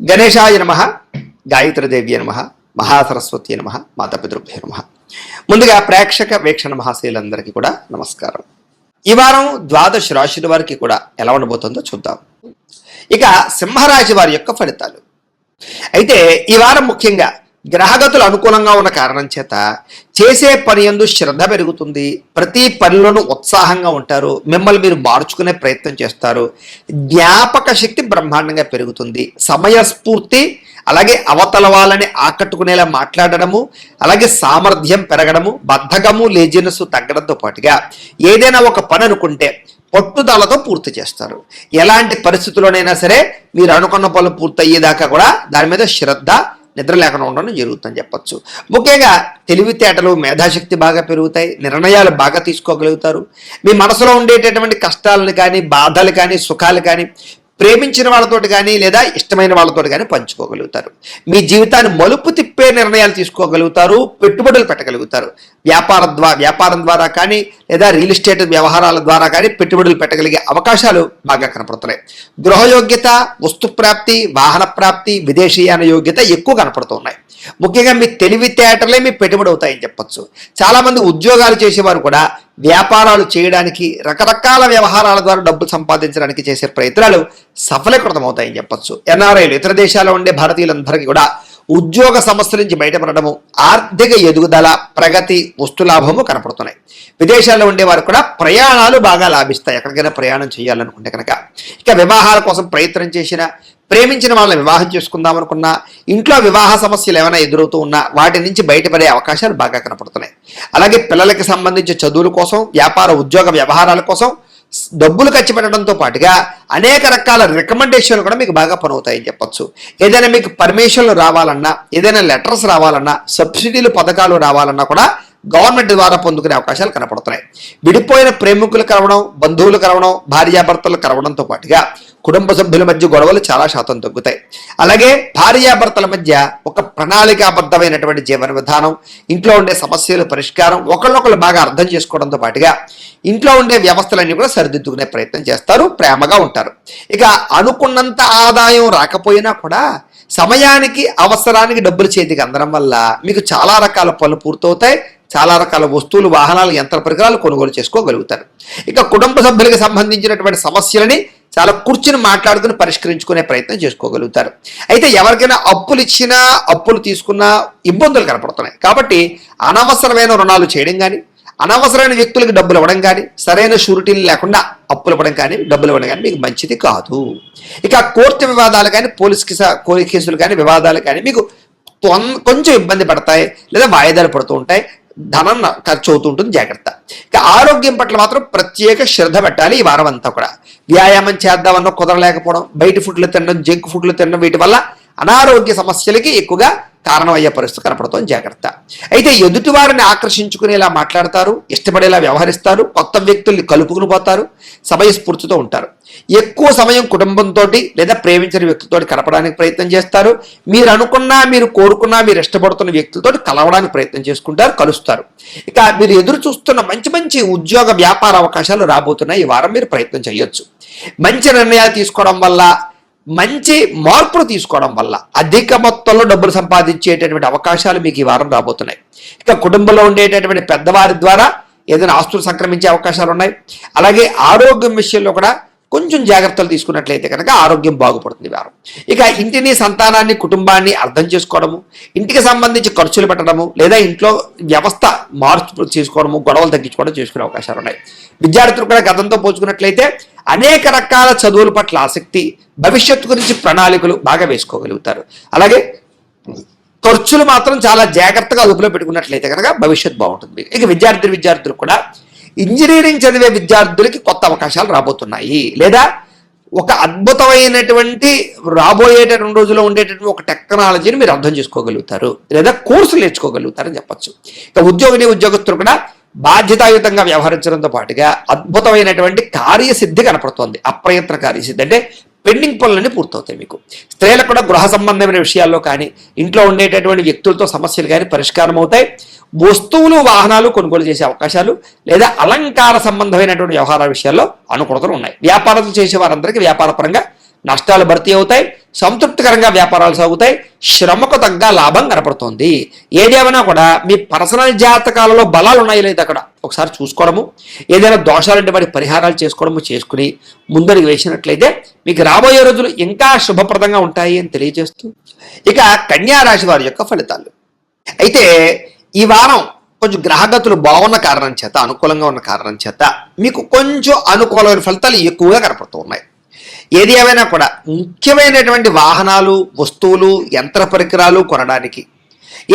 గణేశాయ నమః, గాయత్రీదేవ్య నమః, మహాసరస్వతి నమః, మాతాపితృభ్యో నమః. ముందుగా ప్రేక్షక వీక్షణ మహాశయులందరికీ కూడా నమస్కారం. ఈ వారం ద్వాదశ రాశుల వారికి కూడా ఎలా ఉండబోతుందో చూద్దాం. ఇక సింహరాశి వారి యొక్క ఫలితాలు. అయితే ఈ వారం ముఖ్యంగా గ్రహగతులు అనుకూలంగా ఉన్న కారణం చేత చేసే పని యందు శ్రద్ధ పెరుగుతుంది. ప్రతి పనిలోనూ ఉత్సాహంగా ఉంటారు. మిమ్మల్ని మీరు మార్చుకునే ప్రయత్నం చేస్తారు. జ్ఞాపక శక్తి బ్రహ్మాండంగా పెరుగుతుంది. సమయస్ఫూర్తి, అలాగే అవతల వాళ్ళని ఆకట్టుకునేలా మాట్లాడడము, అలాగే సామర్థ్యం పెరగడము, బద్ధకము లేజినెస్ తగ్గడంతో పాటుగా ఏదైనా ఒక పని అనుకుంటే పట్టుదలతో పూర్తి చేస్తారు. ఎలాంటి పరిస్థితుల్లోనైనా సరే మీరు అనుకున్న పనులు పూర్తయ్యేదాకా కూడా దాని మీద శ్రద్ధ, నిద్ర లేకుండా ఉండడం జరుగుతుందని చెప్పచ్చు. ముఖ్యంగా తెలివితేటలు, మేధాశక్తి బాగా పెరుగుతాయి. నిర్ణయాలు బాగా తీసుకోగలుగుతారు. మీ మనసులో ఉండేటటువంటి కష్టాలను కానీ, బాధలు కానీ, సుఖాలు కానీ ప్రేమించిన వాళ్ళతోటి కానీ లేదా ఇష్టమైన వాళ్ళతోటి కానీ పంచుకోగలుగుతారు. మీ జీవితాన్ని మలుపు తిప్పే నిర్ణయాలు తీసుకోగలుగుతారు. పెట్టుబడులు పెట్టగలుగుతారు. వ్యాపారం ద్వారా కానీ లేదా రియల్ ఎస్టేట్ వ్యవహారాల ద్వారా కానీ పెట్టుబడులు పెట్టగలిగే అవకాశాలు బాగా కనపడుతున్నాయి. గృహయోగ్యత, వస్తు ప్రాప్తి, వాహన ప్రాప్తి, విదేశీయాన యోగ్యత ఎక్కువ కనపడుతున్నాయి. ముఖ్యంగా మీ తెలివితేటలే మీ పెట్టుబడి అవుతాయని చెప్పచ్చు. చాలామంది ఉద్యోగాలు చేసేవారు కూడా వ్యాపారాలు చేయడానికి, రకరకాల వ్యవహారాల ద్వారా డబ్బులు సంపాదించడానికి చేసే ప్రయత్నాలు సఫలీకృతం అవుతాయని చెప్పచ్చు. ఎన్ఆర్ఐలు, ఇతర దేశాల్లో ఉండే భారతీయులందరికీ కూడా ఉద్యోగ సమస్యల నుంచి బయటపడడము, ఆర్థిక ఎదుగుదల, ప్రగతి, వస్తులాభము కనపడుతున్నాయి. విదేశాల్లో ఉండేవారు కూడా ప్రయాణాలు బాగా లాభిస్తాయి ఎక్కడికైనా ప్రయాణం చేయాలనుకుంటే కనుక. ఇక వివాహాల కోసం ప్రయత్నం చేసిన, ప్రేమించిన వాళ్ళని వివాహం చేసుకుందాం అనుకున్నా, ఇంట్లో వివాహ సమస్యలు ఏమైనా ఎదురవుతూ ఉన్నా వాటి నుంచి బయటపడే అవకాశాలు బాగా కనపడుతున్నాయి. అలాగే పిల్లలకి సంబంధించి చదువుల కోసం, వ్యాపార ఉద్యోగ వ్యవహారాల కోసం డబ్బులు ఖర్చు పెట్టడంతో పాటుగా అనేక రకాల రికమెండేషన్లు కూడా మీకు బాగా పనవుతాయని చెప్పచ్చు. ఏదైనా మీకు పర్మిషన్లు రావాలన్నా, ఏదైనా లెటర్స్ రావాలన్నా, సబ్సిడీలు పథకాలు రావాలన్నా కూడా గవర్నమెంట్ ద్వారా పొందుకునే అవకాశాలు కనపడుతున్నాయి. విడిపోయిన ప్రేమికులు కలవడం, బంధువులు కలవడం, భార్యాభర్తలు కలవడంతో పాటుగా కుటుంబ సభ్యుల మధ్య గొడవలు చాలా శాతం తగ్గుతాయి. అలాగే భార్యాభర్తల మధ్య ఒక ప్రణాళికాబద్ధమైనటువంటి జీవన విధానం, ఇంట్లో ఉండే సమస్యల పరిష్కారం, ఒకళ్ళొకళ్ళు బాగా అర్థం చేసుకోవడంతో పాటుగా ఇంట్లో ఉండే వ్యవస్థలన్నీ కూడా సరిదిద్దుకునే ప్రయత్నం చేస్తారు. ప్రేమగా ఉంటారు. ఇక అనుకున్నంత ఆదాయం రాకపోయినా కూడా సమయానికి, అవసరానికి డబ్బులు చేతికి అందడం వల్ల మీకు చాలా రకాల పనులు పూర్తవుతాయి. చాలా రకాల వస్తువులు, వాహనాలు, యంత్ర పరికరాలు కొనుగోలు చేసుకోగలుగుతారు. ఇక కుటుంబ సభ్యులకు సంబంధించినటువంటి సమస్యలని చాలా కూర్చుని మాట్లాడుకుని పరిష్కరించుకునే ప్రయత్నం చేసుకోగలుగుతారు. అయితే ఎవరికైనా అప్పులు ఇచ్చినా, అప్పులు తీసుకున్నా ఇబ్బందులు కనపడుతున్నాయి. కాబట్టి అనవసరమైన రుణాలు చేయడం కానీ, అనవసరమైన వ్యక్తులకు డబ్బులు ఇవ్వడం కానీ, సరైన షూరిటీలు లేకుండా అప్పులు ఇవ్వడం కానీ, డబ్బులు ఇవ్వడం కానీ మీకు మంచిది కాదు. ఇక కోర్టు వివాదాలు కానీ, పోలీస్ కేసులు కానీ, వివాదాలు కానీ మీకు కొంచెం ఇబ్బంది పడతాయి లేదా వాయిదాలు పడుతూ ఉంటాయి. ధనం ఖర్చు అవుతూ ఉంటుంది. జాగ్రత్త. ఇక ఆరోగ్యం పట్ల మాత్రం ప్రత్యేక శ్రద్ధ పెట్టాలి. ఈ వారం అంతా కూడా వ్యాయామం చేద్దామన్నా కుదరలేకపోవడం, బయట ఫుడ్లు తినడం, జంక్ ఫుడ్లు తినడం, వీటి వల్ల అనారోగ్య సమస్యలకి ఎక్కువగా కారణమయ్యే పరిస్థితి కనపడుతుంది. జాగ్రత్త. అయితే ఎదుటి వారిని ఆకర్షించుకునేలా మాట్లాడతారు, ఇష్టపడేలా వ్యవహరిస్తారు, కొత్త వ్యక్తుల్ని కలుపుకుని పోతారు, సమయస్ఫూర్తితో ఉంటారు. ఎక్కువ సమయం కుటుంబంతో లేదా ప్రేమించిన వ్యక్తులతో గడపడానికి ప్రయత్నం చేస్తారు. మీరు అనుకున్నా, మీరు కోరుకున్నా, మీరు ఇష్టపడుతున్న వ్యక్తులతో కలవడానికి ప్రయత్నం చేసుకుంటారు, కలుస్తారు. ఇక మీరు ఎదురు చూస్తున్న మంచి మంచి ఉద్యోగ వ్యాపార అవకాశాలు రాబోతున్నాయి. ఈ వారం మీరు ప్రయత్నం చేయొచ్చు. మంచి నిర్ణయాలు తీసుకోవడం వల్ల, మంచి మార్పులు తీసుకోవడం వల్ల అధిక మొత్తంలో డబ్బులు సంపాదించేటటువంటి అవకాశాలు మీకు ఈ వారం రాబోతున్నాయి. ఇక కుటుంబంలో ఉండేటటువంటి పెద్దవారి ద్వారా ఏదైనా ఆస్తులు సంక్రమించే అవకాశాలు ఉన్నాయి. అలాగే ఆరోగ్యం విషయంలో కూడా కొంచెం జాగ్రత్తలు తీసుకున్నట్లయితే కనుక ఆరోగ్యం బాగుపడుతుంది వారం. ఇక ఇంటిని, సంతానాన్ని, కుటుంబాన్ని అర్థం చేసుకోవడము, ఇంటికి సంబంధించి ఖర్చులు పెట్టడము లేదా ఇంట్లో వ్యవస్థ మార్పు చేసుకోవడము, గొడవలు తగ్గించుకోవడం చేసుకునే అవకాశాలు ఉన్నాయి. విద్యార్థులు కూడా గతంతో పోల్చుకున్నట్లయితే అనేక రకాల చదువుల పట్ల ఆసక్తి, భవిష్యత్తు గురించి ప్రణాళికలు బాగా వేసుకోగలుగుతారు. అలాగే ఖర్చులు మాత్రం చాలా జాగ్రత్తగా అదుపులో పెట్టుకున్నట్లయితే కనుక భవిష్యత్తు బాగుంటుంది. ఇక విద్యార్థులు కూడా ఇంజనీరింగ్ చదివే విద్యార్థులకి కొత్త అవకాశాలు రాబోతున్నాయి. లేదా ఒక అద్భుతమైనటువంటి రాబోయేటటువంటి రోజుల్లో ఉండేటటువంటి ఒక టెక్నాలజీని మీరు అర్థం చేసుకోగలుగుతారు లేదా కోర్సులు నేర్చుకోగలుగుతారని చెప్పచ్చు. ఇక ఉద్యోగస్తులు కూడా బాధ్యతాయుతంగా వ్యవహరించడంతో పాటుగా అద్భుతమైనటువంటి కార్యసిద్ధి కనపడుతోంది. అప్రయత్న కార్యసిద్ధి అంటే పెండింగ్ పనులన్నీ పూర్తవుతాయి మీకు. స్త్రీలకు కూడా గృహ సంబంధమైన విషయాల్లో కానీ, ఇంట్లో ఉండేటటువంటి వ్యక్తులతో సమస్యలు కానీ పరిష్కారం అవుతాయి. వస్తువులు, వాహనాలు కొనుగోలు చేసే అవకాశాలు లేదా అలంకార సంబంధమైనటువంటి వ్యవహారాల విషయాల్లో అనుకూలతలు ఉన్నాయి. వ్యాపారాలు చేసే వారందరికీ వ్యాపారపరంగా నష్టాలు భర్తీ అవుతాయి, సంతృప్తికరంగా వ్యాపారాలు సాగుతాయి, శ్రమకు తగ్గ లాభం కనపడుతుంది. ఏదేమైనా కూడా మీ పర్సనల్ జాతకాలలో బలాలు ఉన్నాయో లేదు అక్కడ ఒకసారి చూసుకోవడము, ఏదైనా దోషాలంటే వాటి పరిహారాలు చేసుకోవడము చేసుకుని ముందడుగు వేసినట్లయితే మీకు రాబోయే రోజులు ఇంకా శుభప్రదంగా ఉంటాయి అని తెలియజేస్తూ ఇక కన్యా రాశి వారి యొక్క ఫలితాలు. అయితే ఈ వారం కొంచెం గ్రహగతులు బాగున్న కారణం చేత, అనుకూలంగా ఉన్న కారణం చేత మీకు కొంచెం అనుకూలమైన ఫలితాలు ఎక్కువగా కనపడుతూ ఉన్నాయి. ఏది ఏమైనా కూడా ముఖ్యమైనటువంటి వాహనాలు, వస్తువులు, యంత్ర పరికరాలు కొనడానికి,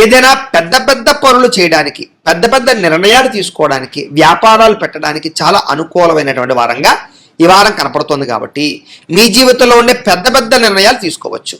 ఏదైనా పెద్ద పెద్ద పనులు చేయడానికి, పెద్ద పెద్ద నిర్ణయాలు తీసుకోవడానికి, వ్యాపారాలు పెట్టడానికి చాలా అనుకూలమైనటువంటి వారంగా ఈ వారం కనపడుతుంది. కాబట్టి మీ జీవితంలో ఉండే పెద్ద పెద్ద నిర్ణయాలు తీసుకోవచ్చు.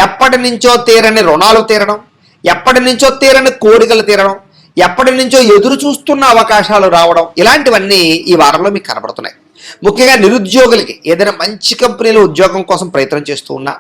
ఎప్పటి నుంచో తీరని రుణాలు తీరడం, ఎప్పటి నుంచో తీరని కోరికలు తీరడం, ఎప్పటి నుంచో ఎదురు చూస్తున్న అవకాశాలు రావడం, ఇలాంటివన్నీ ఈ వారంలో మీకు కనబడుతున్నాయి. ముఖ్యంగా నిరుద్యోగులకి ఏదైనా మంచి కంపెనీలో ఉద్యోగం కోసం ప్రయత్నం చేస్తూ ఉన్నా,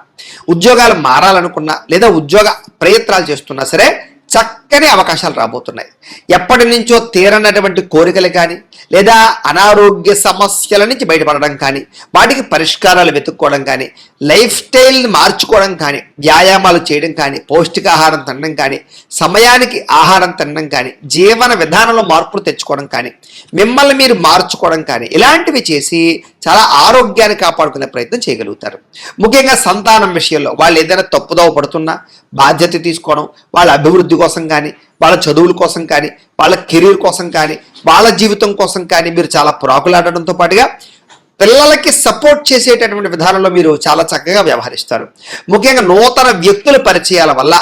ఉద్యోగాలు మారాలనుకున్నా, లేదా ఉద్యోగ ప్రయత్నాలు చేస్తున్నా సరే చక్కని అవకాశాలు రాబోతున్నాయి. ఎప్పటి నుంచో తీరనటువంటి కోరికలు కానీ, లేదా అనారోగ్య సమస్యల నుంచి బయటపడడం కానీ, వాటికి పరిష్కారాలు వెతుక్కోవడం కానీ, లైఫ్ స్టైల్ని మార్చుకోవడం కానీ, వ్యాయామాలు చేయడం కానీ, పౌష్టికాహారం తినడం కానీ, సమయానికి ఆహారం తినడం కానీ, జీవన విధానంలో మార్పులు తెచ్చుకోవడం కానీ, మిమ్మల్ని మీరు మార్చుకోవడం కానీ, ఇలాంటివి చేసి చాలా ఆరోగ్యాన్ని కాపాడుకునే ప్రయత్నం చేయగలుగుతారు. ముఖ్యంగా సంతానం విషయంలో వాళ్ళు ఏదైనా తప్పుదోవ పడుతున్నా బాధ్యత తీసుకోవడం, వాళ్ళ అభివృద్ధి కోసం కానీ, వాళ్ళ చదువుల కోసం కానీ, వాళ్ళ కెరీర్ కోసం కానీ, వాళ్ళ జీవితం కోసం కానీ మీరు చాలా ప్రాకులాడడంతో పాటుగా పిల్లలకి సపోర్ట్ చేసేటటువంటి విధానంలో మీరు చాలా చక్కగా వ్యవహరిస్తారు. ముఖ్యంగా నూతన వ్యక్తుల పరిచయాల వల్ల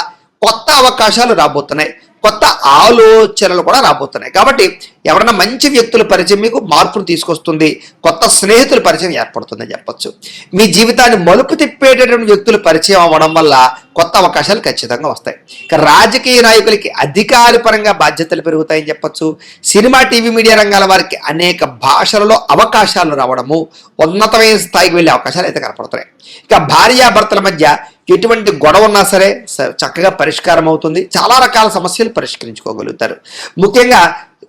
కొత్త అవకాశాలు రాబోతున్నాయి, కొత్త ఆలోచనలు కూడా రాబోతున్నాయి. కాబట్టి ఎవరైనా మంచి వ్యక్తుల పరిచయం మీకు మార్పును తీసుకొస్తుంది, కొత్త స్నేహితుల పరిచయం ఏర్పడుతుందని చెప్పొచ్చు. మీ జీవితాన్ని మలుపు తిప్పేటటువంటి వ్యక్తులు పరిచయం అవ్వడం వల్ల కొత్త అవకాశాలు ఖచ్చితంగా వస్తాయి. ఇక రాజకీయ నాయకులకి అధికారపరంగా బాధ్యతలు పెరుగుతాయని చెప్పొచ్చు. సినిమా, టీవీ, మీడియా రంగాల వారికి అనేక భాషలలో అవకాశాలు రావడము, ఉన్నతమైన స్థాయికి వెళ్ళే అవకాశాలు అయితే కనపడుతున్నాయి. ఇక భార్యాభర్తల మధ్య ఎటువంటి గొడవ ఉన్నా సరే చక్కగా పరిష్కారం అవుతుంది. చాలా రకాల సమస్యలు పరిష్కరించుకోగలుగుతారు. ముఖ్యంగా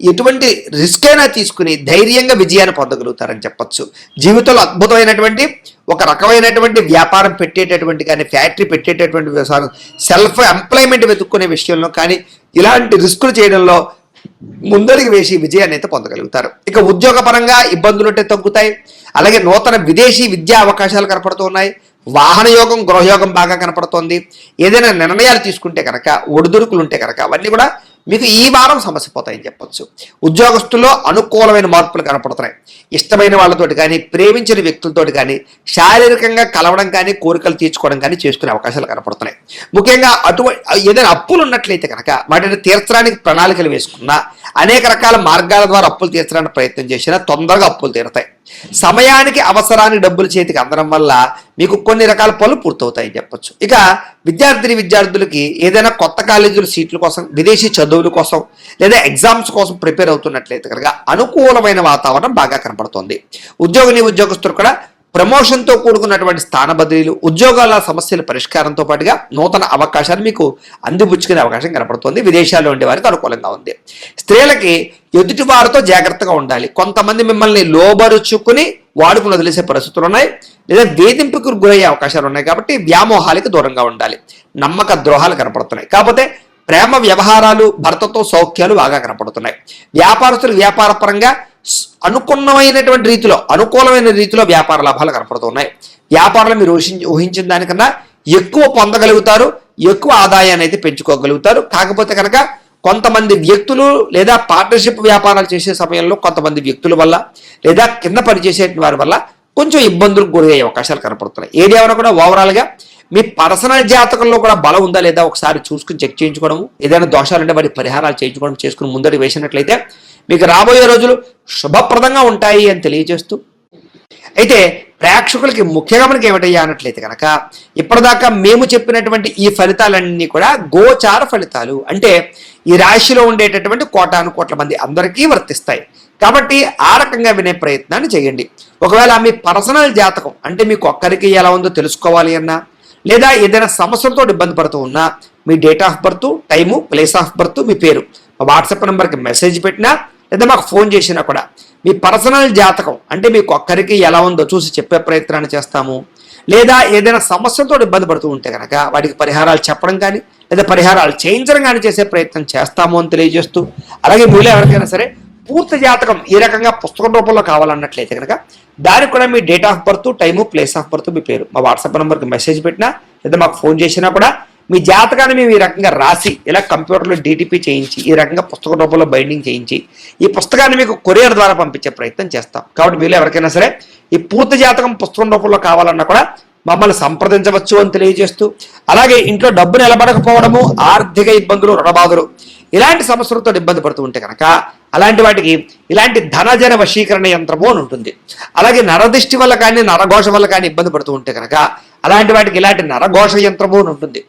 ఎటువంటి రిస్క్ అయినా తీసుకుని ధైర్యంగా విజయాన్ని పొందగలుగుతారని చెప్పొచ్చు. జీవితంలో అద్భుతమైనటువంటి ఒక రకమైనటువంటి వ్యాపారం పెట్టేటటువంటి కానీ, ఫ్యాక్టరీ పెట్టేటటువంటి వ్యవసాయం, సెల్ఫ్ ఎంప్లాయ్మెంట్ వెతుక్కునే విషయంలో కానీ, ఇలాంటి రిస్కులు చేయడంలో ముందడికి వేసి విజయాన్ని అయితే పొందగలుగుతారు. ఇక ఉద్యోగపరంగా ఇబ్బందులు ఉంటే తగ్గుతాయి. అలాగే నూతన విదేశీ విద్యా అవకాశాలు కనపడుతూ ఉన్నాయి. వాహన యోగం, గృహయోగం బాగా కనపడుతోంది. ఏదైనా నిర్ణయాలు తీసుకుంటే కనుక, ఒడిదుడుకులు ఉంటే కనుక అవన్నీ కూడా మీకు ఈ వారం సమస్య పోతాయని చెప్పొచ్చు. ఉద్యోగస్తుల్లో అనుకూలమైన మార్పులు కనపడుతున్నాయి. ఇష్టమైన వాళ్ళతోటి కానీ, ప్రేమించిన వ్యక్తులతోటి కానీ శారీరకంగా కలవడం కానీ, కోరికలు తీర్చుకోవడం కానీ చేసుకునే అవకాశాలు కనపడుతున్నాయి. ముఖ్యంగా ఏదైనా అప్పులు ఉన్నట్లయితే కనుక వాటిని తీర్చడానికి ప్రణాళికలు వేసుకున్నా, అనేక రకాల మార్గాల ద్వారా అప్పులు తీర్చడానికి ప్రయత్నం చేసినా తొందరగా అప్పులు తీరుతాయి. సమయానికి అవసరానికి డబ్బులు చేతికి అందడం వల్ల మీకు కొన్ని రకాల పనులు పూర్తవుతాయని చెప్పొచ్చు. ఇక విద్యార్థులకి ఏదైనా కొత్త కాలేజీల సీట్ల కోసం, విదేశీ చదువుల కోసం, లేదా ఎగ్జామ్స్ కోసం ప్రిపేర్ అవుతున్నట్లయితే కనుక అనుకూలమైన వాతావరణం బాగా కనపడుతోంది. ఉద్యోగస్తులు కూడా ప్రమోషన్తో కూడుకున్నటువంటి స్థాన బదిలీలు, ఉద్యోగాల సమస్యల పరిష్కారంతో పాటుగా నూతన అవకాశాలు మీకు అందిపుచ్చుకునే అవకాశం కనపడుతుంది. విదేశాల్లో ఉండే వారికి అనుకూలంగా ఉంది. స్త్రీలకి ఎదుటి వారితో జాగ్రత్తగా ఉండాలి. కొంతమంది మిమ్మల్ని లోబరుచుకుని వాడుకుని వదిలేసే పరిస్థితులు ఉన్నాయి, లేదా వేధింపుకు గురయ్యే అవకాశాలు ఉన్నాయి. కాబట్టి వ్యామోహాలకు దూరంగా ఉండాలి. నమ్మక ద్రోహాలు కనపడుతున్నాయి. కాకపోతే ప్రేమ వ్యవహారాలు, భర్తతో సౌఖ్యాలు బాగా కనపడుతున్నాయి. వ్యాపారస్తులు వ్యాపారపరంగా అనుకూలమైన రీతిలో వ్యాపార లాభాలు కనపడుతున్నాయి. వ్యాపారాలు మీరు ఊహించిన దానికన్నా ఎక్కువ పొందగలుగుతారు, ఎక్కువ ఆదాయాన్ని అయితే పెంచుకోగలుగుతారు. కాకపోతే కనుక కొంతమంది వ్యక్తులు లేదా పార్ట్నర్షిప్ వ్యాపారాలు చేసే సమయంలో కొంతమంది వ్యక్తుల వల్ల, లేదా కింద పనిచేసే వారి వల్ల కొంచెం ఇబ్బందులకు గురయ్యే అవకాశాలు కనపడుతున్నాయి. ఏది ఏమైనా కూడా ఓవరాల్గా మీ పర్సనల్ జాతకంలో కూడా బలం ఉందా లేదా ఒకసారి చూసుకుని చెక్ చేయించుకోవడం, ఏదైనా దోషాలుంటే వాటి పరిహారాలు చేసుకుని ముందడి వేసినట్లయితే మీకు రాబోయే రోజులు శుభప్రదంగా ఉంటాయి అని తెలియజేస్తూ, అయితే ప్రేక్షకులకి ముఖ్యంగా మనకి ఏమిటయ్యా అన్నట్లయితే కనుక ఇప్పటిదాకా మేము చెప్పినటువంటి ఈ ఫలితాలన్నీ కూడా గోచార ఫలితాలు, అంటే ఈ రాశిలో ఉండేటటువంటి కోటాను మంది అందరికీ వర్తిస్తాయి. కాబట్టి ఆ రకంగా వినే ప్రయత్నాన్ని చేయండి. ఒకవేళ మీ పర్సనల్ జాతకం అంటే మీకు ఒక్కరికి ఎలా ఉందో తెలుసుకోవాలి అన్నా, లేదా ఏదైనా సమస్యలతో ఇబ్బంది పడుతూ ఉన్నా, మీ date of birth, time, place of birth, మీ పేరు మా వాట్సాప్ నెంబర్కి మెసేజ్ పెట్టినా, లేదా మాకు ఫోన్ చేసినా కూడా మీ పర్సనల్ జాతకం అంటే మీకు ఒక్కరికి ఎలా ఉందో చూసి చెప్పే ప్రయత్నాన్ని చేస్తాము. లేదా ఏదైనా సమస్యలతో ఇబ్బంది పడుతూ ఉంటే కనుక వాటికి పరిహారాలు చెప్పడం కానీ లేదా పరిహారాలు చేయించడం కానీ చేసే ప్రయత్నం చేస్తాము అని తెలియజేస్తూ, అలాగే మీలో ఎవరికైనా సరే పూర్తి జాతకం ఈ రకంగా పుస్తకం రూపంలో కావాలన్నట్లయితే కనుక దానికి కూడా మీ date of birth, time, place of birth, మీ పేరు మా వాట్సాప్ నెంబర్కి మెసేజ్ పెట్టినా లేదా మాకు ఫోన్ చేసినా కూడా మీ జాతకాన్ని మేము ఈ రకంగా రాసి ఇలా కంప్యూటర్లో DTP చేయించి ఈ రకంగా పుస్తక రూపంలో బైండింగ్ చేయించి ఈ పుస్తకాన్ని మీకు కొరియర్ ద్వారా పంపించే ప్రయత్నం చేస్తాం. కాబట్టి మీరు ఎవరికైనా సరే ఈ పూర్తి జాతకం పుస్తకం రూపంలో కావాలన్నా కూడా మమ్మల్ని సంప్రదించవచ్చు అని తెలియజేస్తూ, అలాగే ఇంట్లో డబ్బు నిలబడకపోవడము, ఆర్థిక ఇబ్బందులు, రుణబాధలు ఇలాంటి సమస్యలతో ఇబ్బంది పడుతూ ఉంటే కనుక అలాంటి వాటికి ఇలాంటి ధనజన వశీకరణ యంత్రము అని ఉంటుంది. అలాగే నరదిష్టి వల్ల కానీ నరఘోష వల్ల కానీ ఇబ్బంది పడుతూ ఉంటే కనుక అలాంటి వాటికి ఇలాంటి నరఘోష యంత్రము అని ఉంటుంది.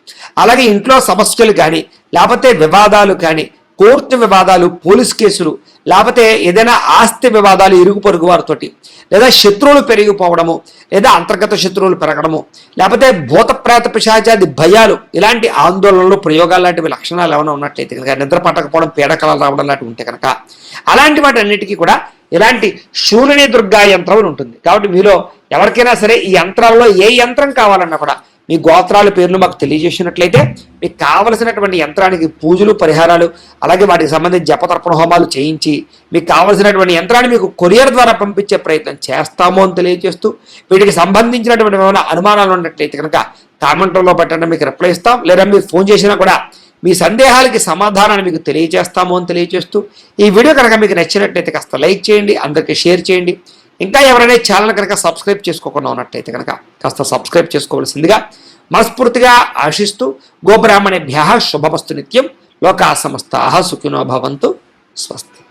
అలాగే ఇంట్లో సమస్యలు కానీ లేకపోతే వివాదాలు కానీ, కోర్టు వివాదాలు, పోలీస్ కేసులు, లేకపోతే ఏదైనా ఆస్తి వివాదాలు ఇరుగు పొరుగు వారితోటి, లేదా శత్రువులు పెరిగిపోవడము, లేదా అంతర్గత శత్రువులు పెరగడము, లేకపోతే భూత ప్రేత పిశాచాది భయాలు, ఇలాంటి ఆందోళనలు, ప్రయోగాలు లాంటివి లక్షణాలు ఏమైనా ఉన్నట్లయితే కనుక, నిద్ర పట్టకపోవడం, పీడకలలు రావడం లాంటివి ఉంటే కనుక అలాంటి వాటి అన్నిటికీ కూడా ఇలాంటి శూలిని దుర్గా యంత్రం అని ఉంటుంది. కాబట్టి మీలో ఎవరికైనా సరే ఈ యంత్రాల్లో ఏ యంత్రం కావాలన్నా కూడా మీ గోత్రాల పేర్లు మాకు తెలియజేసినట్లయితే మీకు కావలసినటువంటి యంత్రానికి పూజలు, పరిహారాలు, అలాగే వాటికి సంబంధించి జపతర్పణ హోమాలు చేయించి మీకు కావలసినటువంటి యంత్రాన్ని మీకు కొరియర్ ద్వారా పంపించే ప్రయత్నం చేస్తాము అని తెలియజేస్తూ, వీటికి సంబంధించినటువంటి ఏమైనా అనుమానాలు ఉన్నట్లయితే కనుక కామెంట్లో పెట్టండి, మీకు రిప్లై ఇస్తాం. లేదా మీరు ఫోన్ చేసినా కూడా మీ సందేహాలకి సమాధానాన్ని మీకు తెలియజేస్తాము అని తెలియజేస్తూ, ఈ వీడియో కనుక మీకు నచ్చినట్లయితే కాస్త లైక్ చేయండి, అందరికీ షేర్ చేయండి. ఇంకా ఎవరైనా ఛానల్ కనుక సబ్స్క్రైబ్ చేసుకోకుండా ఉన్నట్లయితే కనుక కాస్త సబ్స్క్రైబ్ చేసుకోవాల్సిందిగా మనస్ఫూర్తిగా ఆశిస్తూ, గోబ్రాహ్మణేభ్యః శుభమస్తు నిత్యం, లోకా సమస్తాః సుఖినో భవంతు, స్వస్తి.